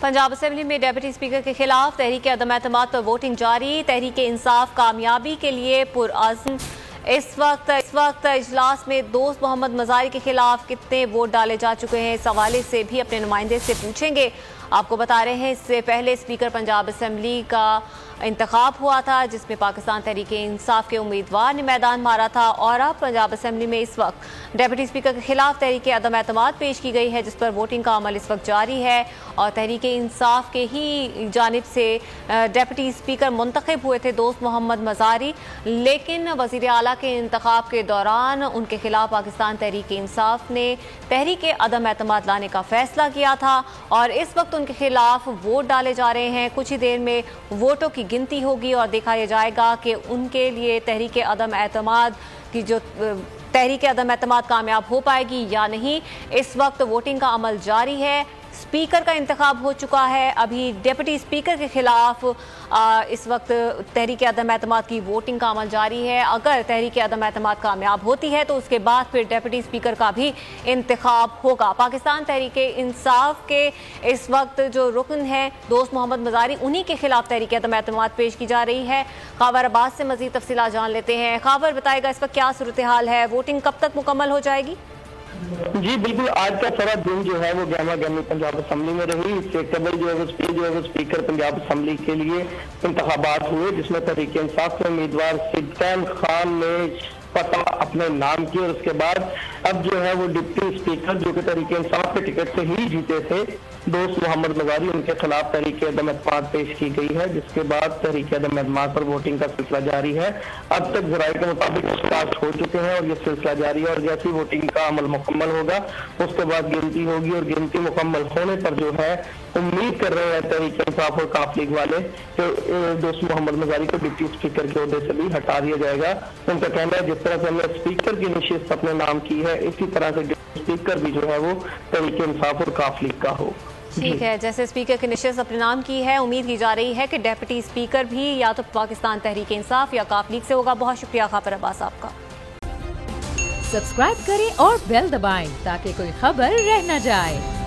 Punjab assembly में deputy speaker के खिलाफ तहरीक अदम एतमाद पर वोटिंग जारी। तहरीक इंसाफ कामयाबी के लिए पुरअज़्म। इस वक्त इजलास में दोस्त मोहम्मद मज़ारी के खिलाफ कितने वोट डाले जा चुके हैं, इस हवाले से भी अपने नुमाइंदे से पूछेंगे। आपको बता रहे हैं, इससे पहले स्पीकर पंजाब असेंबली का इंतखाब हुआ था, जिसमें पाकिस्तान तहरीक इंसाफ के उम्मीदवार ने मैदान मारा था, और अब पंजाब असेंबली में इस वक्त डिप्टी स्पीकर के खिलाफ तहरीक अदम एतमाद पेश की गई है, जिस पर वोटिंग का अमल इस वक्त जारी है। और तहरीक इंसाफ के ही जानिब से डिप्टी स्पीकर मुंतखब हुए थे दोस्त मोहम्मद मज़ारी, लेकिन वज़ीर आला के इंतखाब के दौरान उनके खिलाफ पाकिस्तान तहरीक इंसाफ ने तहरीक अदम एतमाद लाने का फैसला किया था, और इस वक्त उनके खिलाफ वोट डाले जा रहे हैं। कुछ ही देर में वोटों की गिनती होगी और देखा यह जाएगा कि उनके लिए तहरीक अदम एतमाद की जो तहरीक अदम एतमाद कामयाब हो पाएगी या नहीं। इस वक्त वोटिंग का अमल जारी है। स्पीकर का इंतखाब हो चुका है, अभी डिप्टी स्पीकर के खिलाफ इस वक्त तहरीक अदम एतमाद की वोटिंग का अमल जारी है। अगर तहरीक अदम एतमाद कामयाब होती है तो उसके बाद फिर डिप्टी स्पीकर का भी इंतखाब होगा। पाकिस्तान तहरीक इंसाफ के इस वक्त जो रुकन है दोस्त मोहम्मद मज़ारी, उन्हीं के खिलाफ तहरीक अदम एतमाद पेश की जा रही है। खावर अब्बास से मज़ीद तफसीलात जान लेते हैं। खावर बताएगा इस वक्त क्या सूरत हाल है, वोटिंग कब तक मुकम्मल हो जाएगी? जी बिल्कुल, आज का सारा दिन जो है वो गहमा गहमी पंजाब असेंबली में रही। इससे कबल जो है वो स्पीकर पंजाब असेंबली के लिए इंतखाबात हुए, जिसमें तहरीक इंसाफ के उम्मीदवार सिद्दीक खान ने पता अपने नाम की, और उसके बाद अब जो है वो डिप्टी स्पीकर जो कि तहरीक इंसाफ के टिकट से ही जीते थे दोस्त मोहम्मद मज़ारी, उनके खिलाफ तहरीक अदम एतमाद पेश की गई है, जिसके बाद तहरीक अदम एतमाद पर वोटिंग का सिलसिला जारी है। अब तक जराये के मुताबिक स्टार्ट हो चुके हैं और ये सिलसिला जारी है, और जैसी वोटिंग का अमल मुकम्मल होगा उसके बाद गिनती होगी, और गिनती मुकम्मल होने पर जो है उम्मीद कर रहे हैं तहरीक इंसाफ और काफ लीग वाले कि दोस्त मोहम्मद मज़ारी को डिप्टी स्पीकर के ओहदे से भी हटा दिया जाएगा। उनका कहना है जिस तरह से हमने स्पीकर की नशिस्त अपने नाम की है, इसी तरह से स्पीकर भी जो है वो तहरीक इंसाफ और काफ लीग का हो। ठीक है, जैसे स्पीकर की नशिस्त अपने नाम की है, उम्मीद की जा रही है कि डिप्टी स्पीकर भी या तो पाकिस्तान तहरीक इंसाफ या काफ लीग से होगा। बहुत शुक्रिया खाफर अब्बास आपका। सब्सक्राइब करें और बेल दबाएं ताकि कोई खबर रह न जाए।